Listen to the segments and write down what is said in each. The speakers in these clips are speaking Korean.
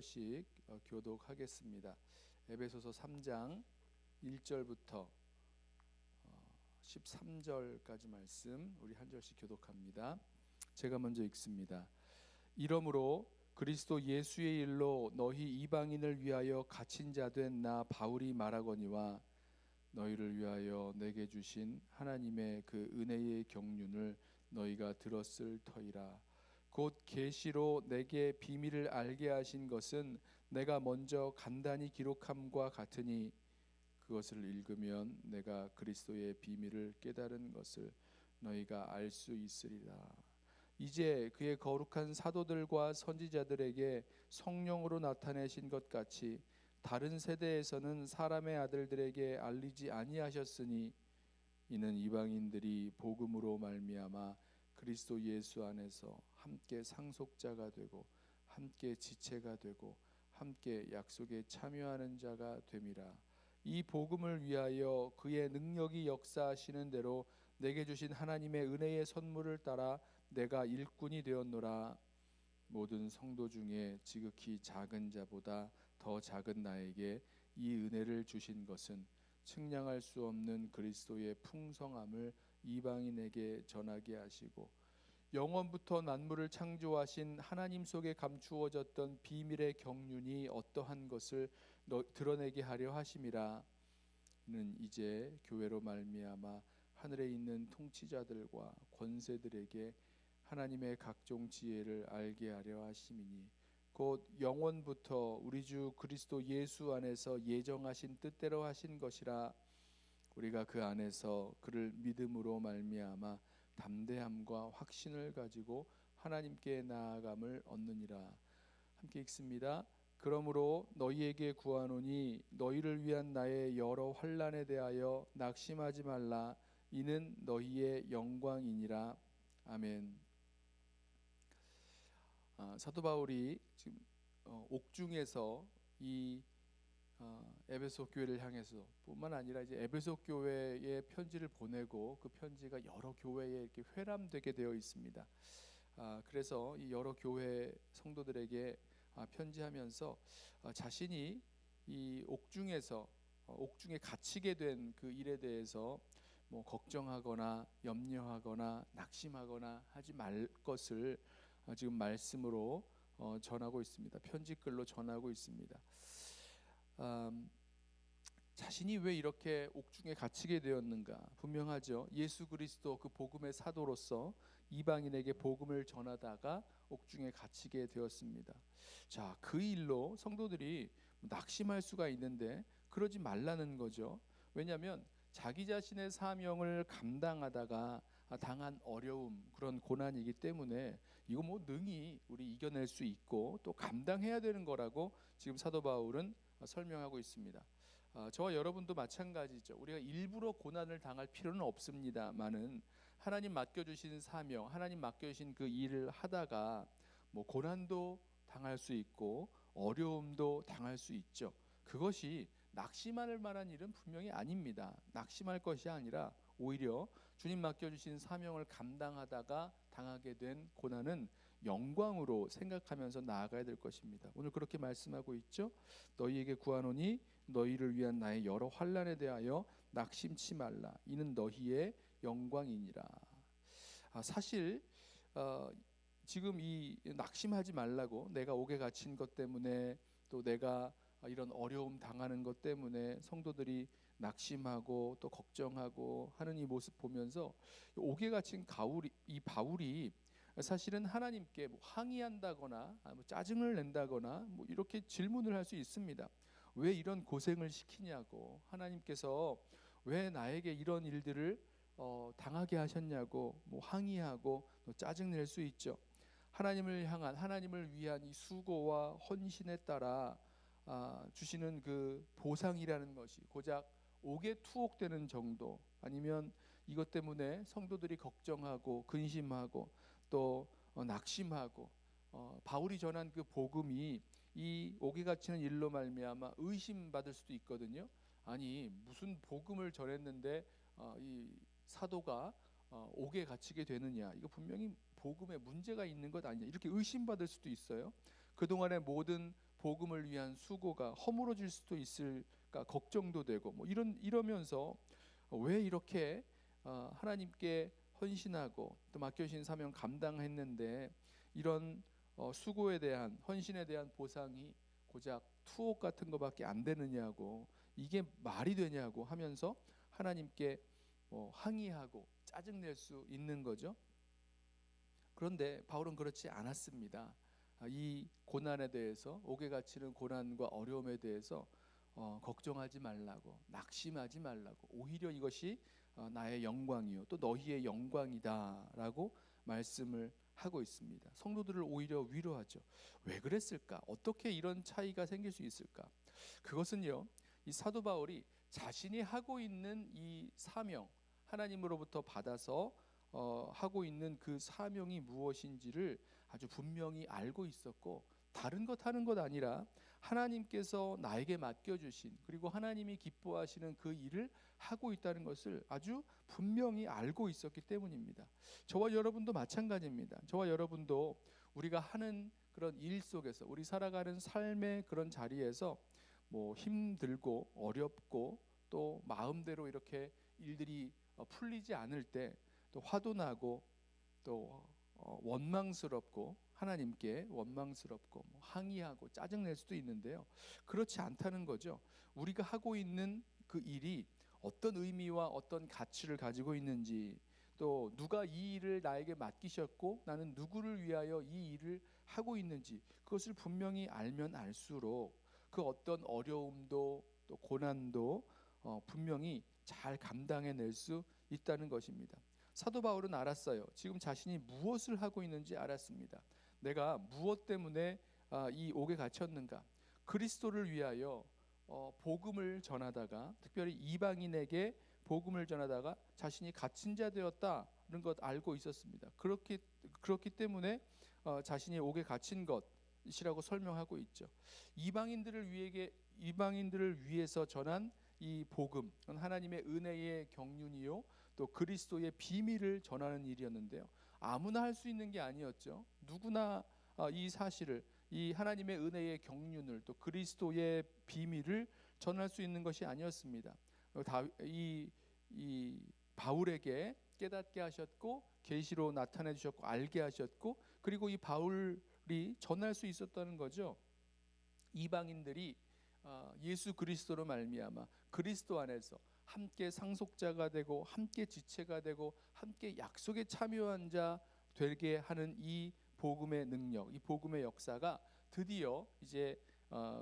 절씩 교독하겠습니다. 에베소서 3장 1절부터 13절까지 말씀 우리 한 절씩 교독합니다. 제가 먼저 읽습니다. 이러므로 그리스도 예수의 일로 너희 이방인을 위하여 갇힌 자 된 나 바울이 말하거니와 너희를 위하여 내게 주신 하나님의 그 은혜의 경륜을 너희가 들었을 터이라. 곧 계시로 내게 비밀을 알게 하신 것은 내가 먼저 간단히 기록함과 같으니 그것을 읽으면 내가 그리스도의 비밀을 깨달은 것을 너희가 알 수 있으리라. 이제 그의 거룩한 사도들과 선지자들에게 성령으로 나타내신 것 같이 다른 세대에서는 사람의 아들들에게 알리지 아니하셨으니 이는 이방인들이 복음으로 말미암아 그리스도 예수 안에서 함께 상속자가 되고 함께 지체가 되고 함께 약속에 참여하는 자가 됨이라. 이 복음을 위하여 그의 능력이 역사하시는 대로 내게 주신 하나님의 은혜의 선물을 따라 내가 일꾼이 되었노라. 모든 성도 중에 지극히 작은 자보다 더 작은 나에게 이 은혜를 주신 것은 측량할 수 없는 그리스도의 풍성함을 이방인에게 전하게 하시고 영원부터 만물을 창조하신 하나님 속에 감추어졌던 비밀의 경륜이 어떠한 것을 드러내게 하려 하심이라. 는 이제 교회로 말미암아 하늘에 있는 통치자들과 권세들에게 하나님의 각종 지혜를 알게 하려 하심이니 곧 영원부터 우리 주 그리스도 예수 안에서 예정하신 뜻대로 하신 것이라. 우리가 그 안에서 그를 믿음으로 말미암아 담대함과 확신을 가지고 하나님께 나아감을 얻느니라. 함께 읽습니다. 그러므로 너희에게 구하노니 너희를 위한 나의 여러 환난에 대하여 낙심하지 말라. 이는 너희의 영광이니라. 아멘. 사도 바울이 지금 옥중에서 이 에베소 교회를 향해서 뿐만 아니라 이제 에베소 교회에 편지를 보내고 그 편지가 여러 교회에 이렇게 회람되게 되어 있습니다. 그래서 이 여러 교회 성도들에게 편지하면서 자신이 이 옥중에서 옥중에 갇히게 된 그 일에 대해서 뭐 걱정하거나 염려하거나 낙심하거나 하지 말 것을 지금 말씀으로 전하고 있습니다. 편지글로 전하고 있습니다. 자신이 왜 이렇게 옥중에 갇히게 되었는가? 분명하죠. 예수 그리스도 그 복음의 사도로서 이방인에게 복음을 전하다가 옥중에 갇히게 되었습니다. 자, 그 일로 성도들이 낙심할 수가 있는데 그러지 말라는 거죠. 왜냐하면 자기 자신의 사명을 감당하다가 당한 어려움, 그런 고난이기 때문에 이거 뭐 능히 우리 이겨낼 수 있고 또 감당해야 되는 거라고 지금 사도 바울은 설명하고 있습니다. 저와 여러분도 마찬가지죠. 우리가 일부러 고난을 당할 필요는 없습니다만은 하나님 맡겨주신 사명, 하나님 맡겨주신 그 일을 하다가 뭐 고난도 당할 수 있고 어려움도 당할 수 있죠. 그것이 낙심할 만한 일은 분명히 아닙니다. 낙심할 것이 아니라 오히려 주님 맡겨주신 사명을 감당하다가 당하게 된 고난은 영광으로 생각하면서 나아가야 될 것입니다. 오늘 그렇게 말씀하고 있죠. 너희에게 구하노니 너희를 위한 나의 여러 환난에 대하여 낙심치 말라. 이는 너희의 영광이니라. 사실 지금 이 낙심하지 말라고, 내가 옥에 갇힌 것 때문에 또 내가 이런 어려움 당하는 것 때문에 성도들이 낙심하고 또 걱정하고 하는 이 모습 보면서 옥에 갇힌 이 바울이 사실은 하나님께 뭐 항의한다거나 뭐 짜증을 낸다거나 뭐 이렇게 질문을 할 수 있습니다. 왜 이런 고생을 시키냐고, 하나님께서 왜 나에게 이런 일들을 당하게 하셨냐고 뭐 항의하고 또 짜증낼 수 있죠. 하나님을 향한, 하나님을 위한 이 수고와 헌신에 따라 주시는 그 보상이라는 것이 고작 옥에 투옥되는 정도, 아니면 이것 때문에 성도들이 걱정하고 근심하고 또 낙심하고 바울이 전한 그 복음이 이 옥에 갇히는 일로 말미암아 의심받을 수도 있거든요. 아니 무슨 복음을 전했는데 이 사도가 옥에 갇히게 되느냐, 이거 분명히 복음에 문제가 있는 것 아니냐, 이렇게 의심받을 수도 있어요. 그동안의 모든 복음을 위한 수고가 허물어질 수도 있을까 걱정도 되고 뭐 이러면서 왜 이렇게 하나님께 헌신하고 또 맡겨주신 사명 감당했는데 이런 수고에 대한 헌신에 대한 보상이 고작 투옥 같은 거밖에 안 되느냐고, 이게 말이 되냐고 하면서 하나님께 항의하고 짜증낼 수 있는 거죠. 그런데 바울은 그렇지 않았습니다. 이 고난에 대해서, 옥에 갇히는 고난과 어려움에 대해서 걱정하지 말라고, 낙심하지 말라고, 오히려 이것이 나의 영광이요 또 너희의 영광이다라고 말씀을 하고 있습니다. 성도들을 오히려 위로하죠. 왜 그랬을까? 어떻게 이런 차이가 생길 수 있을까? 그것은요, 이 사도 바울이 자신이 하고 있는 이 사명, 하나님으로부터 받아서 하고 있는 그 사명이 무엇인지를 아주 분명히 알고 있었고, 다른 것 하는 것 아니라 하나님께서 나에게 맡겨주신, 그리고 하나님이 기뻐하시는 그 일을 하고 있다는 것을 아주 분명히 알고 있었기 때문입니다. 저와 여러분도 마찬가지입니다. 저와 여러분도 우리가 하는 그런 일 속에서, 우리 살아가는 삶의 그런 자리에서 뭐 힘들고 어렵고 또 마음대로 이렇게 일들이 풀리지 않을 때 또 화도 나고 또 원망스럽고, 하나님께 원망스럽고 항의하고 짜증낼 수도 있는데요, 그렇지 않다는 거죠. 우리가 하고 있는 그 일이 어떤 의미와 어떤 가치를 가지고 있는지, 또 누가 이 일을 나에게 맡기셨고 나는 누구를 위하여 이 일을 하고 있는지, 그것을 분명히 알면 알수록 그 어떤 어려움도 또 고난도 분명히 잘 감당해낼 수 있다는 것입니다. 사도 바울은 알았어요. 지금 자신이 무엇을 하고 있는지 알았습니다. 내가 무엇 때문에 이 옥에 갇혔는가? 그리스도를 위하여 복음을 전하다가, 특별히 이방인에게 복음을 전하다가 자신이 갇힌 자 되었다는 것 알고 있었습니다. 그렇기 때문에 자신이 옥에 갇힌 것이라고 설명하고 있죠. 이방인들을 위해서 전한 이 복음, 하나님의 은혜의 경륜이요 또 그리스도의 비밀을 전하는 일이었는데요, 아무나 할 수 있는 게 아니었죠. 누구나 이 사실을, 이 하나님의 은혜의 경륜을 또 그리스도의 비밀을 전할 수 있는 것이 아니었습니다. 이 바울에게 깨닫게 하셨고 계시로 나타내 주셨고 알게 하셨고, 그리고 이 바울이 전할 수 있었다는 거죠. 이방인들이 예수 그리스도로 말미암아 그리스도 안에서 함께 상속자가 되고 함께 지체가 되고 함께 약속에 참여한 자 되게 하는 이 복음의 능력, 이 복음의 역사가 드디어 이제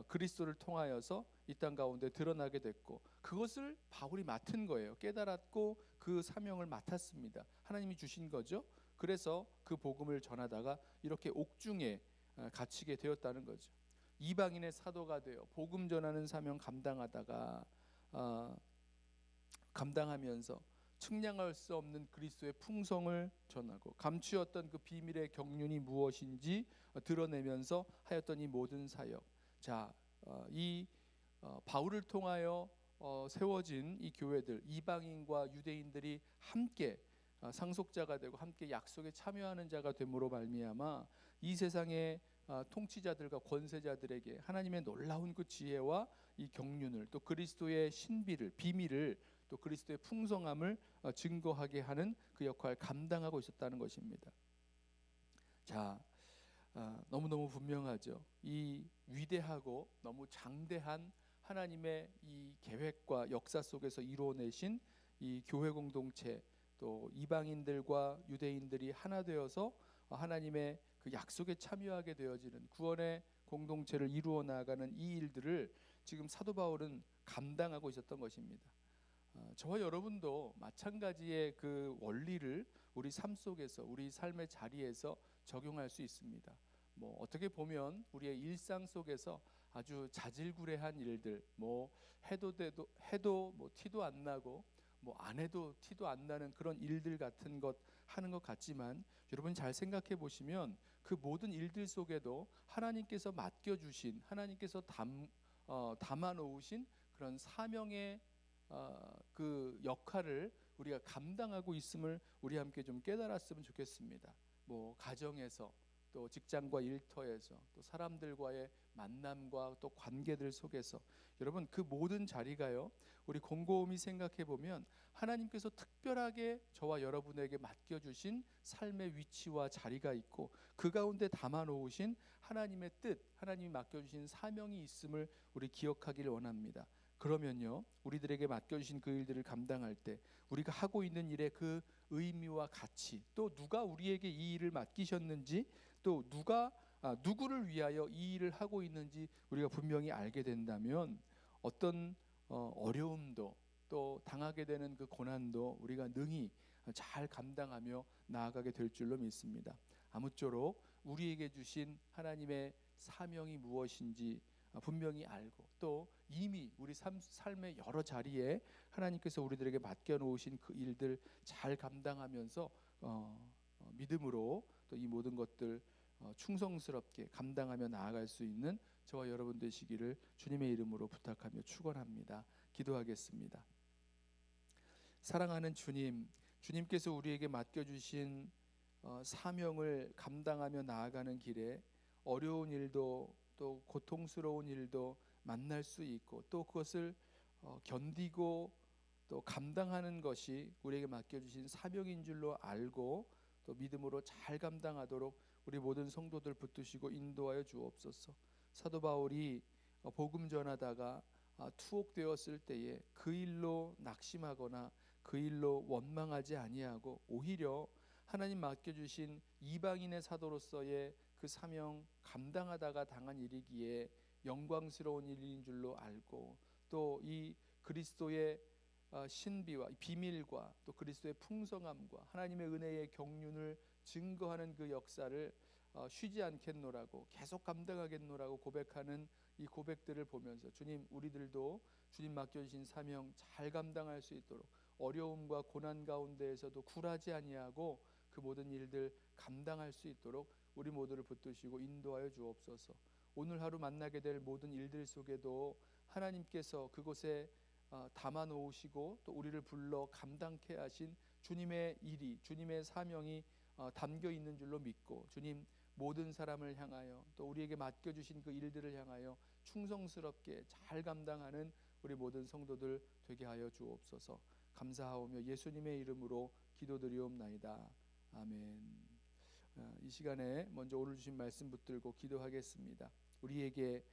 그리스도를 통하여서 이 땅 가운데 드러나게 됐고, 그것을 바울이 맡은 거예요. 깨달았고 그 사명을 맡았습니다. 하나님이 주신 거죠. 그래서 그 복음을 전하다가 이렇게 옥중에 갇히게 되었다는 거죠. 이방인의 사도가 되어 복음 전하는 사명 감당하면서 측량할 수 없는 그리스도의 풍성을 전하고 감추었던 그 비밀의 경륜이 무엇인지 드러내면서 하였던 이 모든 사역. 자, 이 바울을 통하여 세워진 이 교회들, 이방인과 유대인들이 함께 상속자가 되고 함께 약속에 참여하는 자가 됨으로 말미암아 이 세상의 통치자들과 권세자들에게 하나님의 놀라운 그 지혜와 이 경륜을, 또 그리스도의 신비를, 비밀을, 또 그리스도의 풍성함을 증거하게 하는 그 역할을 감당하고 있었다는 것입니다. 자, 너무너무 분명하죠. 이 위대하고 너무 장대한 하나님의 이 계획과 역사 속에서 이루어내신 이 교회 공동체, 또 이방인들과 유대인들이 하나 되어서 하나님의 그 약속에 참여하게 되어지는 구원의 공동체를 이루어 나가는 이 일들을 지금 사도 바울은 감당하고 있었던 것입니다. 저와 여러분도 마찬가지의 그 원리를 우리 삶 속에서, 우리 삶의 자리에서 적용할 수 있습니다. 뭐 어떻게 보면 우리의 일상 속에서 아주 자질구레한 일들, 뭐 해도 뭐 티도 안 나고 뭐 안 해도 티도 안 나는 그런 일들 같은 것 하는 것 같지만, 여러분 잘 생각해 보시면 그 모든 일들 속에도 하나님께서 맡겨주신, 하나님께서 담아 놓으신 그런 사명의 그 역할을 우리가 감당하고 있음을 우리 함께 좀 깨달았으면 좋겠습니다. 뭐 가정에서, 또 직장과 일터에서 또 사람들과의 만남과 또 관계들 속에서 여러분 그 모든 자리가요, 우리 곰곰이 생각해 보면 하나님께서 특별하게 저와 여러분에게 맡겨주신 삶의 위치와 자리가 있고 그 가운데 담아 놓으신 하나님의 뜻, 하나님이 맡겨주신 사명이 있음을 우리 기억하기를 원합니다. 그러면요, 우리들에게 맡겨주신 그 일들을 감당할 때 우리가 하고 있는 일의 그 의미와 가치, 또 누가 우리에게 이 일을 맡기셨는지, 또 누구를 위하여 이 일을 하고 있는지 우리가 분명히 알게 된다면 어떤 어려움도 또 당하게 되는 그 고난도 우리가 능히 잘 감당하며 나아가게 될 줄로 믿습니다. 아무쪼록 우리에게 주신 하나님의 사명이 무엇인지 분명히 알고 또 이미 우리 삶의 여러 자리에 하나님께서 우리들에게 맡겨놓으신 그 일들 잘 감당하면서 믿음으로 또 이 모든 것들 충성스럽게 감당하며 나아갈 수 있는 저와 여러분 되시기를 주님의 이름으로 부탁하며 축원합니다. 기도하겠습니다. 사랑하는 주님, 주님께서 우리에게 맡겨주신 사명을 감당하며 나아가는 길에 어려운 일도 또 고통스러운 일도 만날 수 있고 또 그것을 견디고 또 감당하는 것이 우리에게 맡겨주신 사명인 줄로 알고 또 믿음으로 잘 감당하도록 우리 모든 성도들 붙드시고 인도하여 주옵소서. 사도 바울이 복음 전하다가 투옥되었을 때에 그 일로 낙심하거나 그 일로 원망하지 아니하고 오히려 하나님 맡겨주신 이방인의 사도로서의 그 사명 감당하다가 당한 일이기에 영광스러운 일인 줄로 알고 또 이 그리스도의 신비와 비밀과 또 그리스도의 풍성함과 하나님의 은혜의 경륜을 증거하는 그 역사를 쉬지 않겠노라고 계속 감당하겠노라고 고백하는 이 고백들을 보면서 주님, 우리들도 주님 맡겨주신 사명 잘 감당할 수 있도록 어려움과 고난 가운데에서도 굴하지 아니하고 그 모든 일들 감당할 수 있도록 우리 모두를 붙드시고 인도하여 주옵소서. 오늘 하루 만나게 될 모든 일들 속에도 하나님께서 그곳에 담아 놓으시고 또 우리를 불러 감당케 하신 주님의 일이, 주님의 사명이 담겨 있는 줄로 믿고 주님, 모든 사람을 향하여 또 우리에게 맡겨주신 그 일들을 향하여 충성스럽게 잘 감당하는 우리 모든 성도들 되게 하여 주옵소서. 감사하오며 예수님의 이름으로 기도드리옵나이다. 아멘. 이 시간에 먼저 오늘 주신 말씀 붙들고 기도하겠습니다. 우리에게